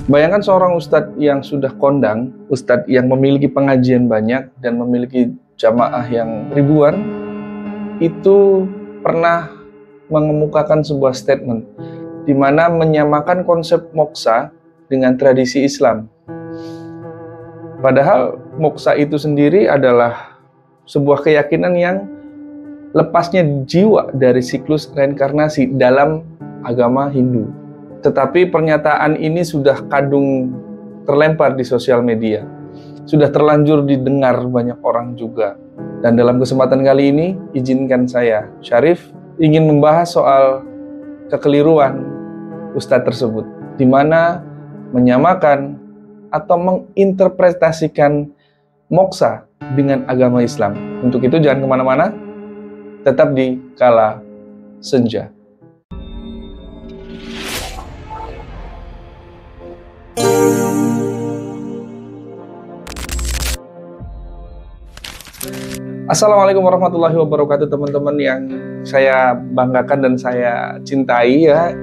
Bayangkan seorang ustadz yang sudah kondang, ustadz yang memiliki pengajian banyak dan memiliki jamaah yang ribuan, itu pernah mengemukakan sebuah statement di mana menyamakan konsep moksa dengan tradisi Islam. Padahal moksa itu sendiri adalah sebuah keyakinan yang lepasnya jiwa dari siklus reinkarnasi dalam agama Hindu. Tetapi pernyataan ini sudah kadung terlempar di sosial media. Sudah terlanjur didengar banyak orang juga. Dan dalam kesempatan kali ini, izinkan saya, Syarif, ingin membahas soal kekeliruan ustadz tersebut, di mana menyamakan atau menginterpretasikan moksa dengan agama Islam. Untuk itu jangan kemana-mana, tetap di Kala Senja. Assalamualaikum warahmatullahi wabarakatuh, teman-teman yang saya banggakan dan saya cintai ya,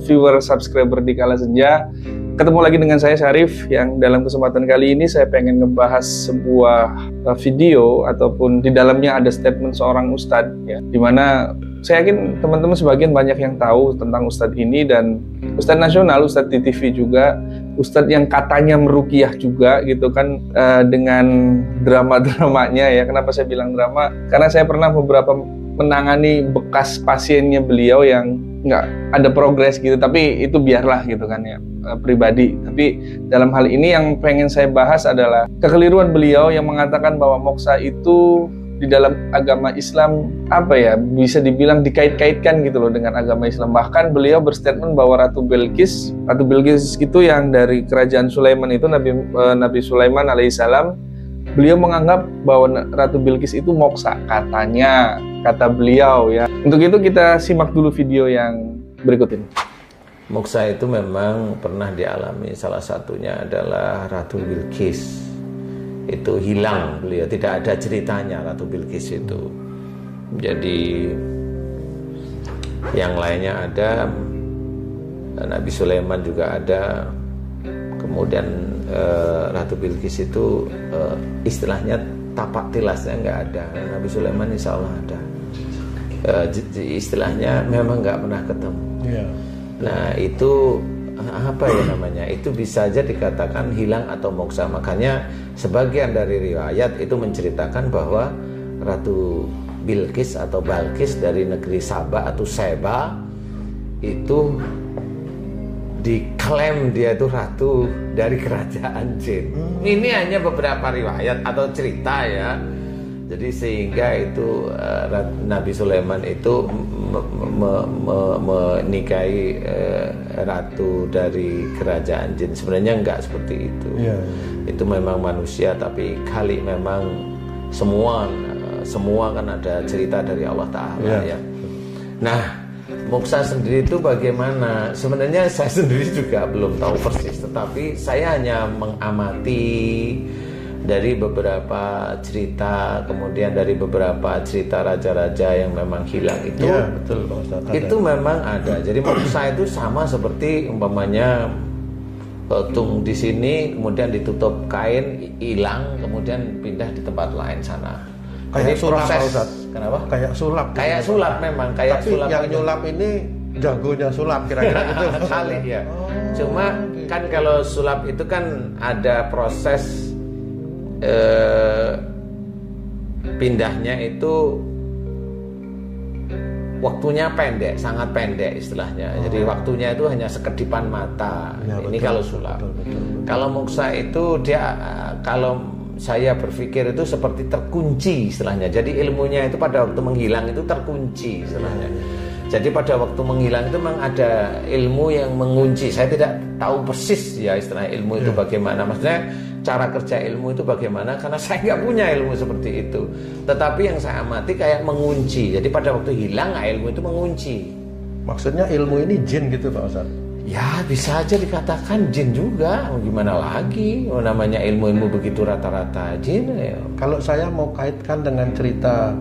viewer subscriber di Kala Senja. Ketemu lagi dengan saya Syarif, yang dalam kesempatan kali ini saya pengen ngebahas sebuah video ataupun di dalamnya ada statement seorang ustadz ya, dimana saya yakin teman-teman sebagian banyak yang tahu tentang ustadz ini, dan ustadz nasional, ustadz di TV juga, ustadz yang katanya meruqyah juga gitu kan, dengan drama-dramanya ya. Kenapa saya bilang drama? Karena saya pernah beberapa menangani bekas pasiennya beliau yang nggak ada progres gitu, tapi itu biarlah gitu kan ya, pribadi. Tapi dalam hal ini yang pengen saya bahas adalah kekeliruan beliau yang mengatakan bahwa moksa itu di dalam agama Islam apa ya, bisa dibilang dikait-kaitkan gitu loh dengan agama Islam. Bahkan beliau berstatement bahwa Ratu Bilqis itu yang dari kerajaan Sulaiman itu, Nabi Sulaiman alaihissalam, beliau menganggap bahwa Ratu Bilqis itu moksa, katanya, kata beliau ya. Untuk itu kita simak dulu video yang berikut ini. Moksa itu memang pernah dialami, salah satunya adalah Ratu Bilqis. Itu hilang beliau, tidak ada ceritanya Ratu Bilqis itu. Jadi yang lainnya ada, Nabi Sulaiman juga ada. Kemudian Ratu Bilqis itu istilahnya tapak tilasnya nggak ada. Nabi Sulaiman insya Allah ada. Istilahnya memang nggak pernah ketemu. Nah itu apa ya namanya, itu bisa saja dikatakan hilang atau moksa. Makanya sebagian dari riwayat itu menceritakan bahwa Ratu Bilqis atau Balqis dari negeri Sabah atau Seba itu diklaim dia itu ratu dari kerajaan jin. Ini hanya beberapa riwayat atau cerita ya. Jadi sehingga itu Nabi Sulaiman itu menikahi ratu dari kerajaan jin. Sebenarnya enggak seperti itu. Itu memang manusia, tapi kali memang semua kan ada cerita dari Allah Ta'ala ya. Nah, moksa sendiri itu bagaimana? Sebenarnya saya sendiri juga belum tahu persis, tetapi saya hanya mengamati dari beberapa cerita, kemudian dari beberapa cerita raja-raja yang memang hilang itu, betul, Pak Ustadz, itu memang ada. Jadi moksa itu sama seperti umpamanya tung di sini, kemudian ditutup kain, hilang, kemudian pindah di tempat lain sana. Kayak sulap, proses, kenapa? Kayak sulap. Kayak sulap memang, kayak tapi sulap. Yang nyulap ini jagonya sulap kira-kira gitu. Kali ya. Cuma kan kalau sulap itu kan ada proses pindahnya itu waktunya pendek, sangat pendek istilahnya. Jadi waktunya itu hanya sekedipan mata. Ya, Ini betul, kalau sulap. betul. Kalau moksa itu dia kalau saya berpikir itu seperti terkunci istilahnya. Jadi ilmunya itu pada waktu menghilang itu terkunci istilahnya. Jadi pada waktu menghilang itu memang ada ilmu yang mengunci. Saya tidak tahu persis ya istilah ilmu itu bagaimana. Maksudnya cara kerja ilmu itu bagaimana, karena saya nggak punya ilmu seperti itu. Tetapi yang saya amati kayak mengunci. Jadi pada waktu hilang ilmu itu mengunci. Maksudnya ilmu ini jin gitu Pak Ustadz? Ya bisa aja dikatakan jin juga. Gimana lagi? Namanya ilmu-ilmu begitu rata-rata jin ya. Kalau saya mau kaitkan dengan cerita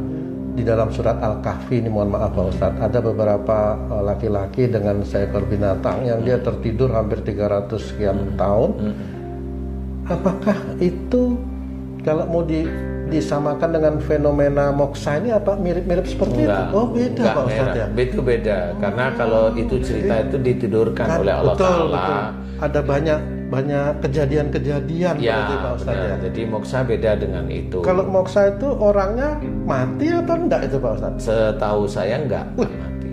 di dalam surat Al-Kahfi ini, mohon maaf Pak Ustadz, ada beberapa laki-laki dengan seekor binatang yang dia tertidur hampir 300 sekian tahun. Apakah itu kalau mau disamakan dengan fenomena moksa ini, apa mirip-mirip seperti itu? Oh beda Pak Ustadz ya? Itu beda, karena kalau itu cerita itu ditidurkan oleh Allah Ta'ala. Betul. Ada banyak kejadian-kejadian ya, Pak Ustadz ya. Jadi moksa beda dengan itu. Kalau moksa itu orangnya mati atau enggak itu Pak Ustadz? Setahu saya enggak mati.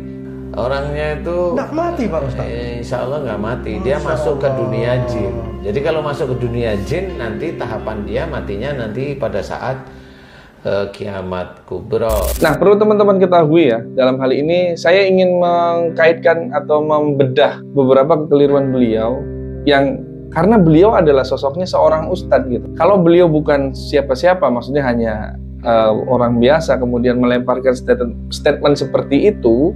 Orangnya itu enggak mati Pak Ustadz? Insya Allah enggak mati. Dia masuk ke dunia jin. Jadi kalau masuk ke dunia jin, nanti tahapan dia matinya nanti pada saat kiamat kubro. Nah, perlu teman-teman ketahui ya, dalam hal ini saya ingin mengkaitkan atau membedah beberapa kekeliruan beliau yang karena beliau adalah sosoknya seorang ustadz gitu. Kalau beliau bukan siapa-siapa, maksudnya hanya orang biasa kemudian melemparkan statement seperti itu,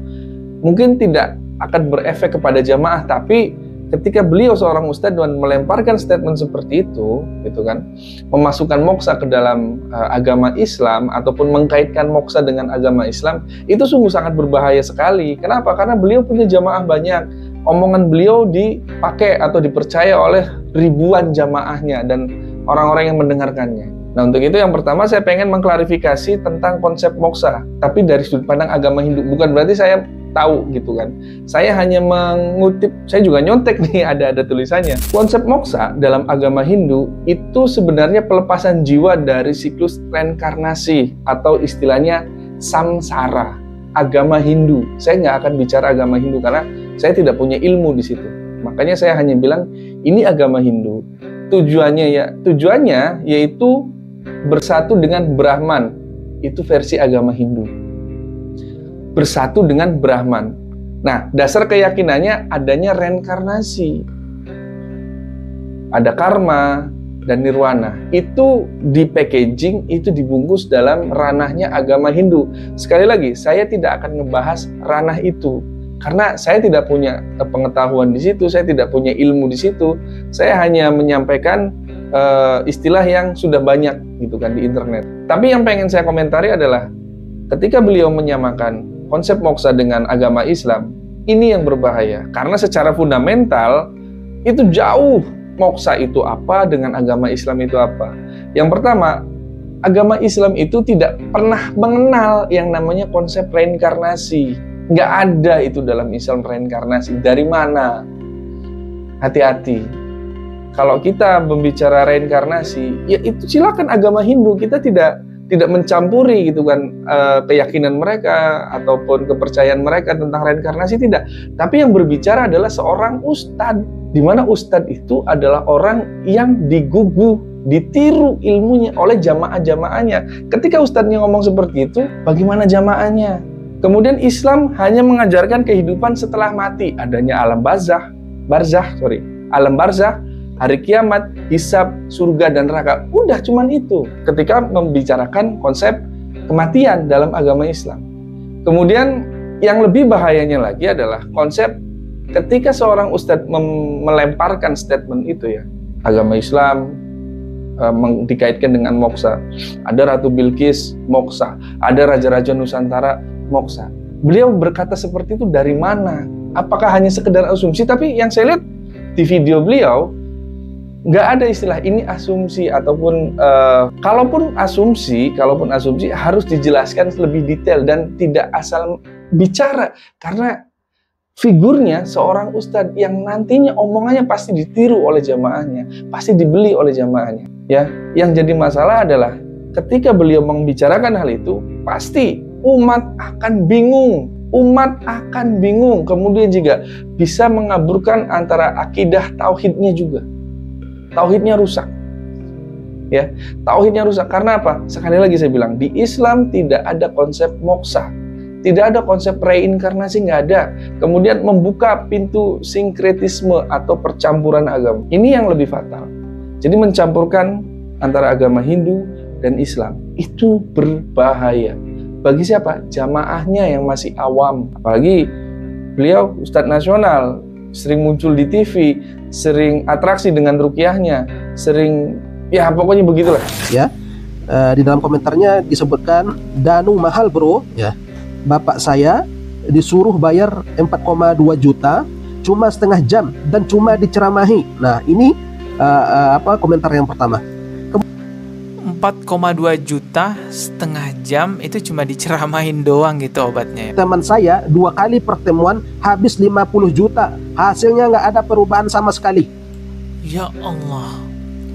mungkin tidak akan berefek kepada jamaah. Tapi ketika beliau seorang ustadz dan melemparkan statement seperti itu, gitu kan, memasukkan moksa ke dalam agama Islam ataupun mengkaitkan moksa dengan agama Islam, itu sungguh sangat berbahaya sekali. Kenapa? Karena beliau punya jamaah banyak. Omongan beliau dipakai atau dipercaya oleh ribuan jamaahnya dan orang-orang yang mendengarkannya. Nah, untuk itu yang pertama saya pengen mengklarifikasi tentang konsep moksa, tapi dari sudut pandang agama Hindu. Bukan berarti saya tahu gitu kan. Saya hanya mengutip, saya juga nyontek nih, ada tulisannya. Konsep moksa dalam agama Hindu itu sebenarnya pelepasan jiwa dari siklus reinkarnasi atau istilahnya samsara. Agama Hindu. Saya nggak akan bicara agama Hindu karena saya tidak punya ilmu di situ. Makanya saya hanya bilang ini agama Hindu. Tujuannya yaitu bersatu dengan Brahman. Itu versi agama Hindu. Bersatu dengan Brahman. Nah, dasar keyakinannya adanya reinkarnasi. Ada karma dan nirwana. Itu di packaging, itu dibungkus dalam ranahnya agama Hindu. Sekali lagi, saya tidak akan ngebahas ranah itu. Karena saya tidak punya pengetahuan di situ, saya tidak punya ilmu di situ. Saya hanya menyampaikan istilah yang sudah banyak gitu kan di internet. Tapi yang pengen saya komentari adalah ketika beliau menyamakan konsep moksa dengan agama Islam, ini yang berbahaya. Karena secara fundamental itu jauh moksa itu apa dengan agama Islam itu apa. Yang pertama, agama Islam itu tidak pernah mengenal yang namanya konsep reinkarnasi. Nggak ada itu dalam Islam reinkarnasi. Dari mana? Hati-hati. Kalau kita membicara reinkarnasi, ya itu silakan agama Hindu. Kita tidak mencampuri gitu kan keyakinan mereka ataupun kepercayaan mereka tentang reinkarnasi, tidak. Tapi yang berbicara adalah seorang ustadz, di mana ustadz itu adalah orang yang digugu, ditiru ilmunya oleh jamaah-jamaahnya. Ketika ustadznya ngomong seperti itu, bagaimana jamaahnya? Kemudian Islam hanya mengajarkan kehidupan setelah mati, adanya alam barzah, alam barzah, hari kiamat, hisab, surga dan neraka. Udah cuman itu ketika membicarakan konsep kematian dalam agama Islam. Kemudian yang lebih bahayanya lagi adalah konsep ketika seorang ustadz melemparkan statement itu ya, agama Islam dikaitkan dengan moksa. Ada Ratu Bilqis, moksa. Ada Raja-Raja Nusantara, moksa. Beliau berkata seperti itu dari mana? Apakah hanya sekedar asumsi? Tapi yang saya lihat di video beliau, nggak ada istilah ini asumsi ataupun kalaupun asumsi harus dijelaskan lebih detail dan tidak asal bicara, karena figurnya seorang ustadz yang nantinya omongannya pasti ditiru oleh jamaahnya, pasti dibeli oleh jamaahnya. Ya, yang jadi masalah adalah ketika beliau membicarakan hal itu, pasti umat akan bingung. Kemudian juga bisa mengaburkan antara akidah tauhidnya juga. Tauhidnya rusak. Ya, tauhidnya rusak karena apa? Sekali lagi saya bilang, di Islam tidak ada konsep moksa. Tidak ada konsep reinkarnasi, nggak ada. Kemudian membuka pintu sinkretisme atau percampuran agama. Ini yang lebih fatal. Jadi mencampurkan antara agama Hindu dan Islam. Itu berbahaya. Bagi siapa? Jamaahnya yang masih awam. Apalagi beliau Ustadz Nasional, sering muncul di TV, sering atraksi dengan ruqyahnya, sering, ya pokoknya begitulah. Ya, Di dalam komentarnya disebutkan, Danu mahal bro, ya. Bapak saya disuruh bayar 4,2 juta cuma setengah jam dan cuma diceramahi. Nah ini komentar yang pertama. 4,2 juta setengah jam itu cuma diceramahin doang gitu obatnya ya. Teman saya 2 kali pertemuan habis 50 juta, hasilnya nggak ada perubahan sama sekali. Ya Allah,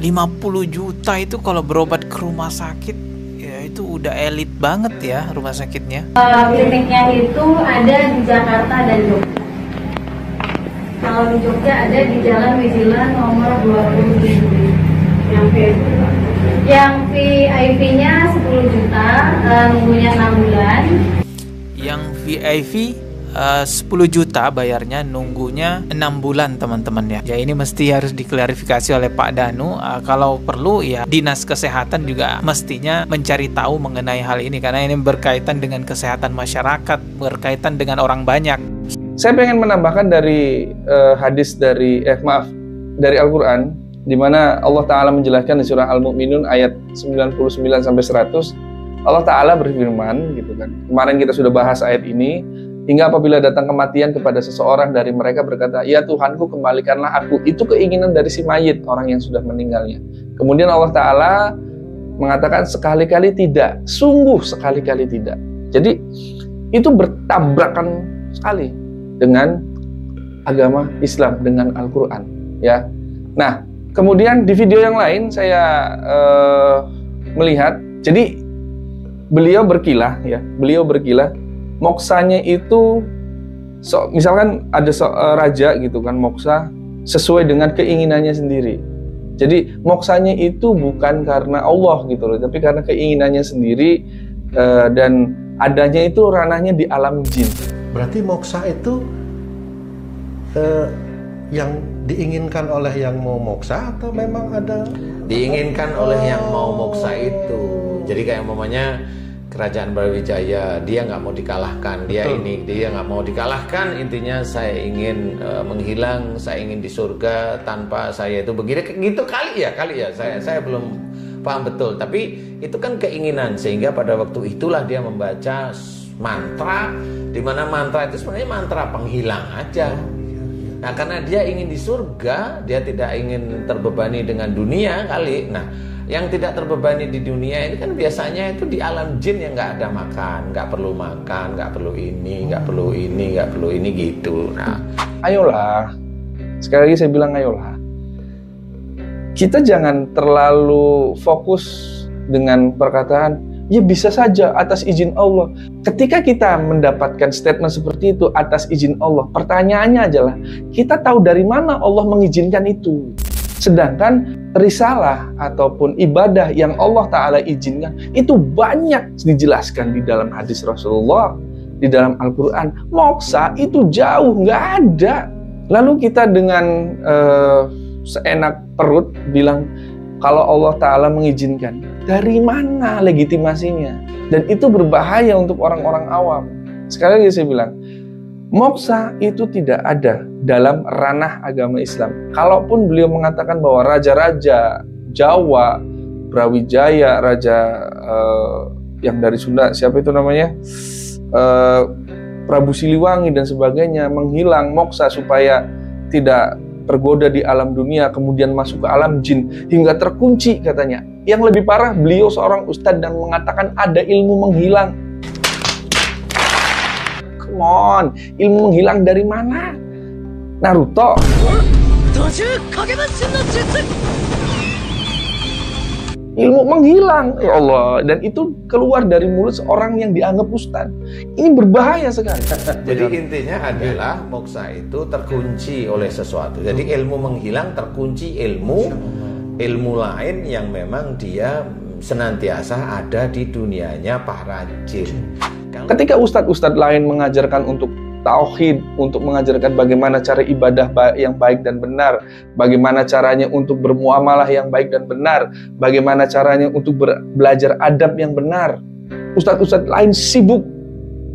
50 juta itu kalau berobat ke rumah sakit ya itu udah elit banget ya rumah sakitnya. Kliniknya itu ada di Jakarta dan Jogja. Kalau di Jogja ada di Jalan Wijilan nomor 27. Yang VIP-nya 10 juta, nunggunya 6 bulan. Yang VIP 10 juta bayarnya, nunggunya 6 bulan teman-teman ya. Ya ini mesti harus diklarifikasi oleh Pak Danu. Kalau perlu ya Dinas Kesehatan juga mestinya mencari tahu mengenai hal ini, karena ini berkaitan dengan kesehatan masyarakat, berkaitan dengan orang banyak. Saya pengen menambahkan dari hadis dari Al-Quran, di mana Allah Ta'ala menjelaskan di surah Al-Mu'minun ayat 99-100. Allah Ta'ala berfirman gitu kan. Kemarin kita sudah bahas ayat ini. Hingga apabila datang kematian kepada seseorang dari mereka berkata, ya Tuhanku kembalikanlah aku. Itu keinginan dari si mayit, orang yang sudah meninggalnya. Kemudian Allah Ta'ala mengatakan sekali-kali tidak, sungguh sekali-kali tidak. Jadi itu bertabrakan sekali dengan agama Islam, dengan Al-Quran ya. Nah kemudian di video yang lain saya melihat, jadi beliau berkilah ya, moksanya itu misalkan ada raja gitu kan, moksa sesuai dengan keinginannya sendiri. Jadi moksanya itu bukan karena Allah gitu loh, tapi karena keinginannya sendiri, dan adanya itu ranahnya di alam jin. Berarti moksa itu yang diinginkan oleh yang mau moksa atau memang ada diinginkan oleh yang mau moksa itu. Jadi kayak umpamanya kerajaan Brawijaya, dia nggak mau dikalahkan, dia nggak mau dikalahkan, intinya saya ingin menghilang, saya ingin di surga tanpa saya itu begini gitu kali ya saya belum paham betul, tapi itu kan keinginan, sehingga pada waktu itulah dia membaca mantra, di mana mantra itu sebenarnya mantra penghilang aja. Nah karena dia ingin di surga, dia tidak ingin terbebani dengan dunia kali. Nah yang tidak terbebani di dunia ini kan biasanya itu di alam jin yang nggak ada makan, nggak perlu makan, nggak perlu ini, nggak perlu ini, nggak perlu ini gitu. Nah ayolah, sekali lagi saya bilang ayolah, kita jangan terlalu fokus dengan perkataan ya bisa saja atas izin Allah. Ketika kita mendapatkan statement seperti itu atas izin Allah, pertanyaannya adalah kita tahu dari mana Allah mengizinkan itu. Sedangkan risalah ataupun ibadah yang Allah Ta'ala izinkan itu banyak dijelaskan di dalam hadis Rasulullah, di dalam Al-Quran. Moksa itu jauh, nggak ada. Lalu kita dengan seenak perut bilang kalau Allah Ta'ala mengizinkan. Dari mana legitimasinya? Dan itu berbahaya untuk orang-orang awam. Sekali lagi saya bilang, moksa itu tidak ada dalam ranah agama Islam. Kalaupun beliau mengatakan bahwa raja-raja Jawa, Brawijaya, raja yang dari Sunda, siapa itu namanya? Prabu Siliwangi dan sebagainya, menghilang moksa supaya tidak tergoda di alam dunia, kemudian masuk ke alam jin, hingga terkunci katanya. Yang lebih parah, beliau seorang ustadz dan mengatakan ada ilmu menghilang. Come on, ilmu menghilang dari mana? Naruto. Ilmu menghilang, ya Allah, dan itu keluar dari mulut seorang yang dianggap ustadz. Ini berbahaya sekali. Jadi intinya adalah moksa itu terkunci oleh sesuatu. Jadi ilmu menghilang terkunci ilmu lain yang memang dia senantiasa ada di dunianya para jin. Ketika ustadz-ustadz lain mengajarkan untuk tauhid, untuk mengajarkan bagaimana cara ibadah yang baik dan benar, bagaimana caranya untuk bermuamalah yang baik dan benar, bagaimana caranya untuk belajar adab yang benar, ustadz-ustadz lain sibuk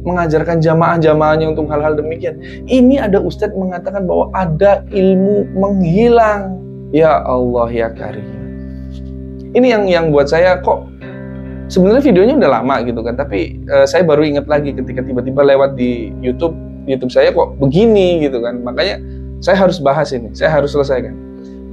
mengajarkan jamaah-jamaahnya untuk hal-hal demikian. Ini ada ustadz mengatakan bahwa ada ilmu menghilang. Ya Allah ya Karim. Ini yang buat saya kok Sebenarnya videonya udah lama gitu kan, tapi saya baru ingat lagi ketika tiba-tiba lewat di YouTube saya kok begini gitu kan. Makanya saya harus bahas ini, saya harus selesaikan.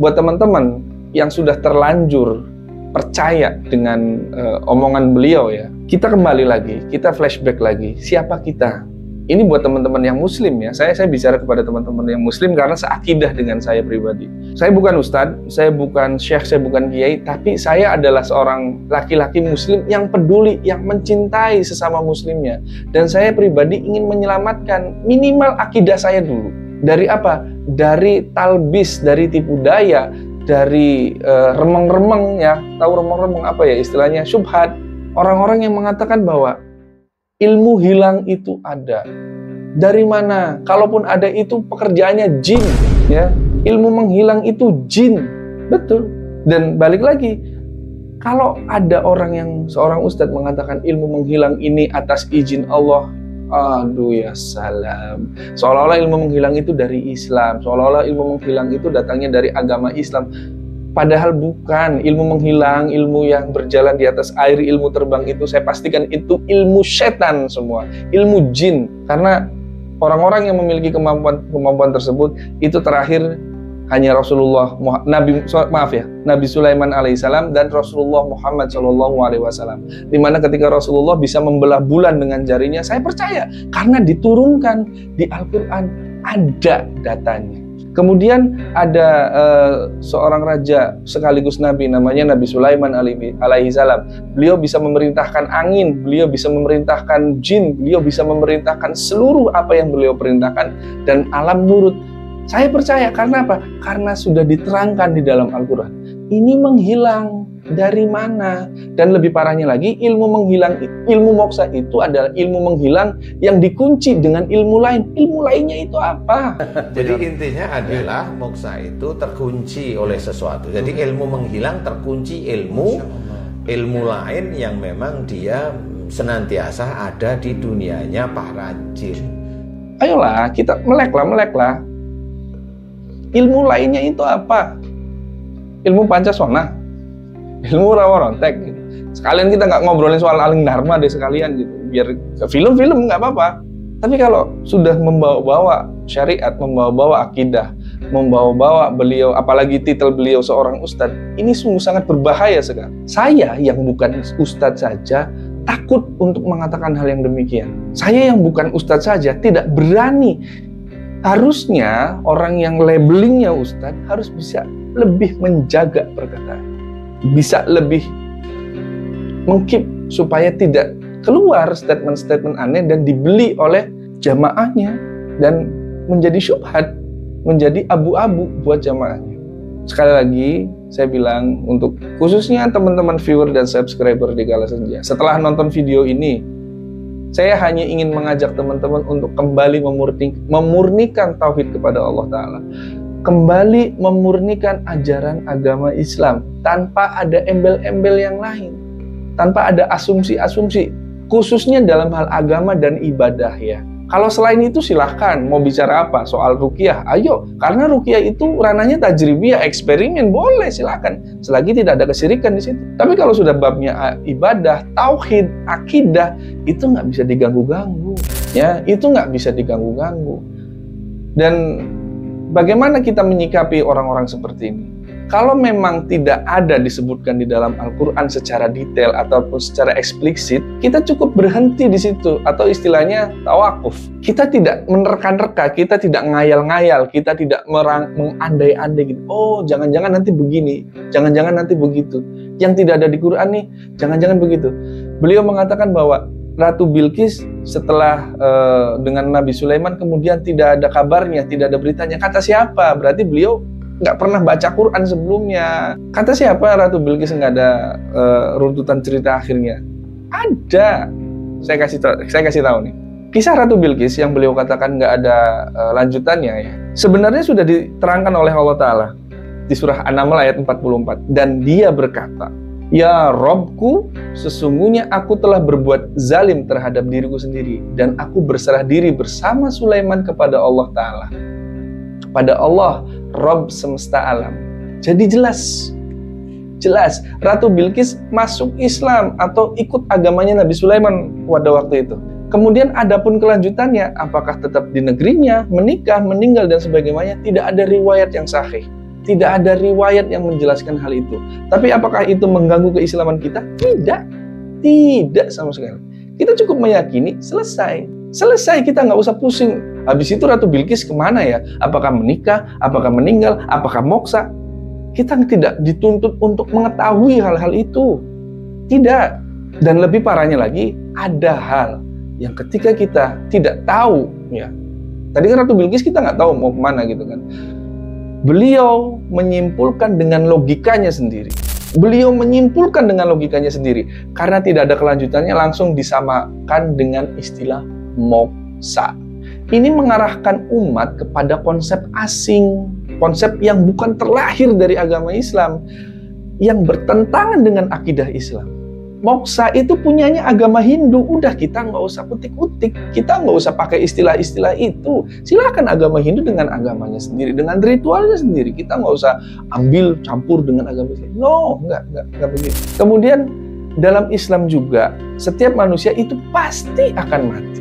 Buat teman-teman yang sudah terlanjur percaya dengan omongan beliau ya, kita kembali lagi, kita flashback lagi, siapa kita? Ini buat teman-teman yang muslim ya, saya bicara kepada teman-teman yang muslim karena seakidah dengan saya pribadi. Saya bukan ustadz, saya bukan syekh, saya bukan kiai, tapi saya adalah seorang laki-laki muslim yang peduli, yang mencintai sesama muslimnya. Dan saya pribadi ingin menyelamatkan minimal akidah saya dulu. Dari apa? Dari talbis, dari tipu daya, dari remeng-remeng ya. Tahu remeng-remeng apa ya istilahnya? Syubhat. Orang-orang yang mengatakan bahwa ilmu hilang itu ada. Dari mana? Kalaupun ada itu pekerjaannya jin, ya. Ilmu menghilang itu jin. Betul. Dan balik lagi, kalau ada orang yang seorang ustadz mengatakan ilmu menghilang ini atas izin Allah, aduh ya salam. Seolah-olah ilmu menghilang itu dari Islam, seolah-olah ilmu menghilang itu datangnya dari agama Islam. Padahal bukan. Ilmu menghilang, ilmu yang berjalan di atas air, ilmu terbang itu saya pastikan itu ilmu setan semua, ilmu jin. Karena orang-orang yang memiliki kemampuan tersebut itu terakhir hanya Rasulullah Nabi Sulaiman alaihissalam dan Rasulullah Muhammad sallallahu alaihi wasallam. Dimana ketika Rasulullah bisa membelah bulan dengan jarinya, saya percaya karena diturunkan di Al-Quran, ada datanya. Kemudian ada seorang raja sekaligus nabi, namanya Nabi Sulaiman alaihissalam. Beliau bisa memerintahkan angin, beliau bisa memerintahkan jin, beliau bisa memerintahkan seluruh apa yang beliau perintahkan dan alam nurut. Saya percaya karena apa? Karena sudah diterangkan di dalam Al-Quran. Ini menghilang dari mana? Dan lebih parahnya lagi, ilmu menghilang, ilmu moksa itu adalah ilmu menghilang yang dikunci dengan ilmu lain. Ilmu lainnya itu apa? Jadi intinya adalah moksa itu terkunci oleh sesuatu. Jadi ilmu menghilang terkunci ilmu lain yang memang dia senantiasa ada di dunianya para jin. Ayolah kita meleklah. Ilmu lainnya itu apa? Ilmu Pancasona, ilmu rawa-rontek gitu. Sekalian kita nggak ngobrolin soal Aling Dharma deh sekalian gitu, biar ke film-film nggak apa-apa. Tapi kalau sudah membawa-bawa syariat, membawa-bawa akidah, membawa-bawa beliau, apalagi titel beliau seorang ustadz, ini sungguh sangat berbahaya sekali. Saya yang bukan ustadz saja takut untuk mengatakan hal yang demikian. Saya yang bukan ustadz saja tidak berani. Harusnya orang yang labelingnya ustadz harus bisa lebih menjaga perkataan, bisa lebih mengkeep supaya tidak keluar statement-statement aneh dan dibeli oleh jamaahnya dan menjadi syubhat, menjadi abu-abu buat jamaahnya. Sekali lagi saya bilang untuk khususnya teman-teman viewer dan subscriber di Kala Senja, setelah nonton video ini saya hanya ingin mengajak teman-teman untuk kembali memurnikan tauhid kepada Allah Ta'ala, kembali memurnikan ajaran agama Islam tanpa ada embel-embel yang lain, tanpa ada asumsi-asumsi, khususnya dalam hal agama dan ibadah ya. Kalau selain itu silahkan mau bicara apa soal ruqyah, ayo, karena ruqyah itu ranahnya tajribiyah, eksperimen, boleh silahkan selagi tidak ada kesyirikan di situ. Tapi kalau sudah babnya ibadah, tauhid, akidah, itu nggak bisa diganggu-ganggu ya, itu nggak bisa diganggu-ganggu. Dan bagaimana kita menyikapi orang-orang seperti ini? Kalau memang tidak ada disebutkan di dalam Al-Quran secara detail ataupun secara eksplisit, kita cukup berhenti di situ, atau istilahnya tawakuf. Kita tidak menerka-nerka, kita tidak ngayal-ngayal, kita tidak mengandai-andai gitu. Oh, jangan-jangan nanti begini, jangan-jangan nanti begitu. Yang tidak ada di Quran nih, jangan-jangan begitu. Beliau mengatakan bahwa Ratu Bilqis setelah dengan Nabi Sulaiman kemudian tidak ada kabarnya, tidak ada beritanya. Kata siapa? Berarti beliau nggak pernah baca Quran sebelumnya. Kata siapa Ratu Bilqis nggak ada runtutan cerita akhirnya? Ada. Saya kasih tahu nih. Kisah Ratu Bilqis yang beliau katakan nggak ada lanjutannya ya. Sebenarnya sudah diterangkan oleh Allah Ta'ala di surah An-Naml ayat 44. Dan dia berkata, Ya Robku, sesungguhnya aku telah berbuat zalim terhadap diriku sendiri, dan aku berserah diri bersama Sulaiman kepada Allah Ta'ala, kepada Allah Rob semesta alam. Jadi jelas Jelas, Ratu Bilqis masuk Islam atau ikut agamanya Nabi Sulaiman pada waktu itu. Kemudian adapun kelanjutannya, apakah tetap di negerinya, menikah, meninggal, dan sebagainya, tidak ada riwayat yang sahih. Tidak ada riwayat yang menjelaskan hal itu. Tapi apakah itu mengganggu keislaman kita? Tidak. Tidak sama sekali. Kita cukup meyakini, selesai. Selesai, kita nggak usah pusing. Habis itu Ratu Bilqis kemana ya? Apakah menikah? Apakah meninggal? Apakah moksa? Kita tidak dituntut untuk mengetahui hal-hal itu. Tidak. Dan lebih parahnya lagi, ada hal yang ketika kita tidak tahu, ya, tadi kan Ratu Bilqis kita nggak tahu mau kemana gitu kan. Beliau menyimpulkan dengan logikanya sendiri. Beliau menyimpulkan dengan logikanya sendiri. Karena tidak ada kelanjutannya, langsung disamakan dengan istilah moksa. Ini mengarahkan umat kepada konsep asing, konsep yang bukan terlahir dari agama Islam, yang bertentangan dengan akidah Islam. Moksa itu punyanya agama Hindu, udah kita nggak usah utik-utik, kita nggak usah pakai istilah-istilah itu. Silakan agama Hindu dengan agamanya sendiri, dengan ritualnya sendiri. Kita nggak usah ambil campur dengan agama Islam. No, nggak begitu. Kemudian dalam Islam juga setiap manusia itu pasti akan mati,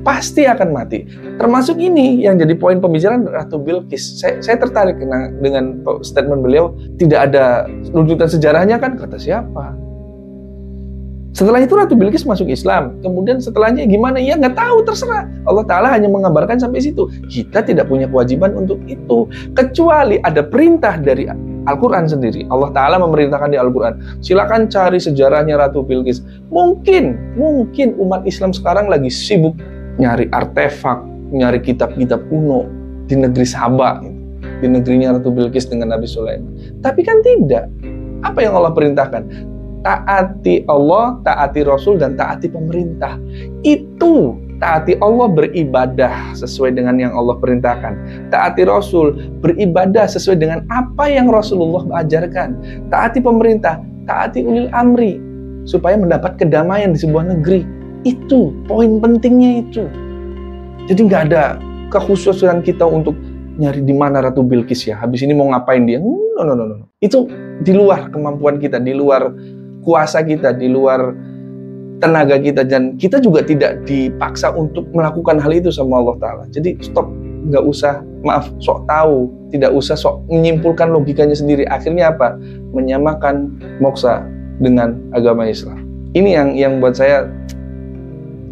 pasti akan mati. Termasuk ini yang jadi poin pembicaraan Ratu Bilqis. Saya tertarik dengan statement beliau. Tidak ada rujukan sejarahnya kan, kata siapa? Setelah itu Ratu Bilqis masuk Islam. Kemudian setelahnya gimana? Ya nggak tahu, terserah. Allah Ta'ala hanya mengabarkan sampai situ. Kita tidak punya kewajiban untuk itu. Kecuali ada perintah dari Al-Quran sendiri. Allah Ta'ala memerintahkan di Al-Quran. Silakan cari sejarahnya Ratu Bilqis. Mungkin umat Islam sekarang lagi sibuk nyari artefak, nyari kitab-kitab kuno di negeri Sabah, di negerinya Ratu Bilqis dengan Nabi Sulaiman. Tapi kan tidak. Apa yang Allah perintahkan? Taati Allah, taati Rasul, dan taati pemerintah. Itu taati Allah, beribadah sesuai dengan yang Allah perintahkan. Taati Rasul, beribadah sesuai dengan apa yang Rasulullah ajarkan. Taati pemerintah, taati ulil amri, supaya mendapat kedamaian di sebuah negeri. Itu poin pentingnya itu. Jadi nggak ada kekhususan kita untuk nyari di mana Ratu Bilqis ya. Habis ini mau ngapain dia? No. Itu di luar kemampuan kita, di luar kuasa kita, di luar tenaga kita, dan kita juga tidak dipaksa untuk melakukan hal itu sama Allah Ta'ala. Jadi stop, nggak usah, sok tahu, tidak usah sok menyimpulkan logikanya sendiri. Akhirnya apa? Menyamakan moksa dengan agama Islam. Ini yang buat saya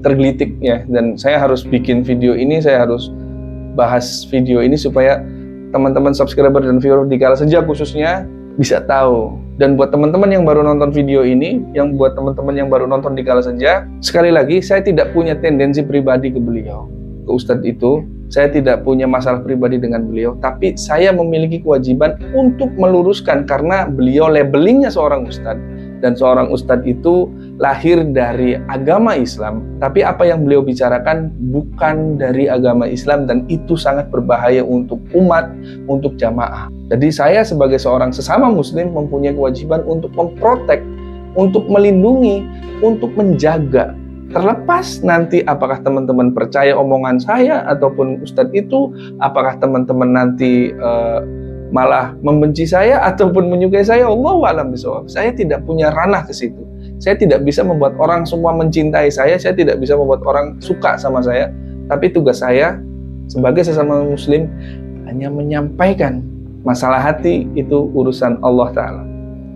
tergelitik ya, dan saya harus bikin video ini, saya harus bahas video ini supaya teman-teman subscriber dan viewer di Kala Senja khususnya bisa tahu. Dan buat teman-teman yang baru nonton video ini, yang buat teman-teman yang baru nonton di Kala Senja, sekali lagi saya tidak punya tendensi pribadi ke beliau, ke Ustadz itu. Saya tidak punya masalah pribadi dengan beliau, tapi saya memiliki kewajiban untuk meluruskan karena beliau labelingnya seorang Ustadz, dan seorang Ustadz itu lahir dari agama Islam, tapi apa yang beliau bicarakan bukan dari agama Islam, dan itu sangat berbahaya untuk umat, untuk jamaah. Jadi saya sebagai seorang sesama muslim mempunyai kewajiban untuk memprotek, untuk melindungi, untuk menjaga. Terlepas nanti apakah teman-teman percaya omongan saya ataupun Ustadz itu, apakah teman-teman nanti malah membenci saya ataupun menyukai saya, Allahu a'lam bishawab. Saya tidak punya ranah ke situ. Saya tidak bisa membuat orang semua mencintai saya tidak bisa membuat orang suka sama saya. Tapi tugas saya sebagai sesama muslim hanya menyampaikan masalah hati, itu urusan Allah Ta'ala.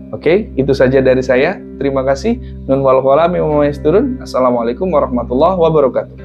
Oke, itu saja dari saya. Terima kasih. Nun wal qalam mimma yasturun. Assalamualaikum warahmatullahi wabarakatuh.